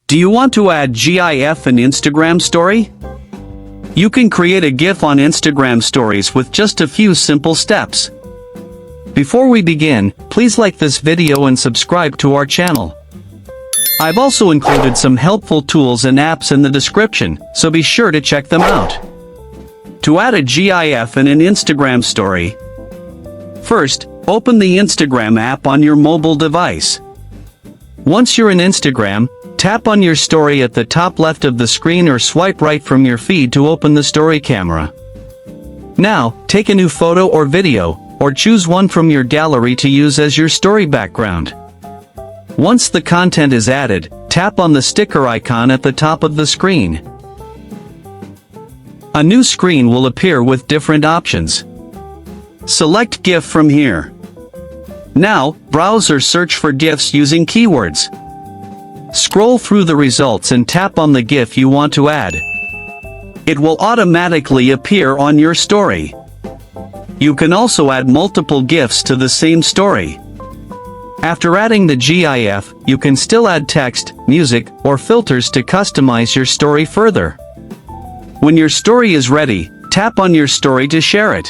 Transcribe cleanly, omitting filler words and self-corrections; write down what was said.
Do you want to add GIF in Instagram story? You can create a GIF on Instagram stories with just a few simple steps. Before we begin, please like this video and subscribe to our channel. I've also included some helpful tools and apps in the description, so be sure to check them out. To add a GIF in an Instagram story, first, open the Instagram app on your mobile device. Once you're in Instagram, tap on your story at the top left of the screen or swipe right from your feed to open the story camera. Now, take a new photo or video, or choose one from your gallery to use as your story background. Once the content is added, tap on the sticker icon at the top of the screen. A new screen will appear with different options. Select GIF from here. Now, browse or search for GIFs using keywords. Scroll through the results and tap on the GIF you want to add. It will automatically appear on your story. You can also add multiple GIFs to the same story. After adding the GIF, you can still add text, music, or filters to customize your story further. When your story is ready, tap on your story to share it.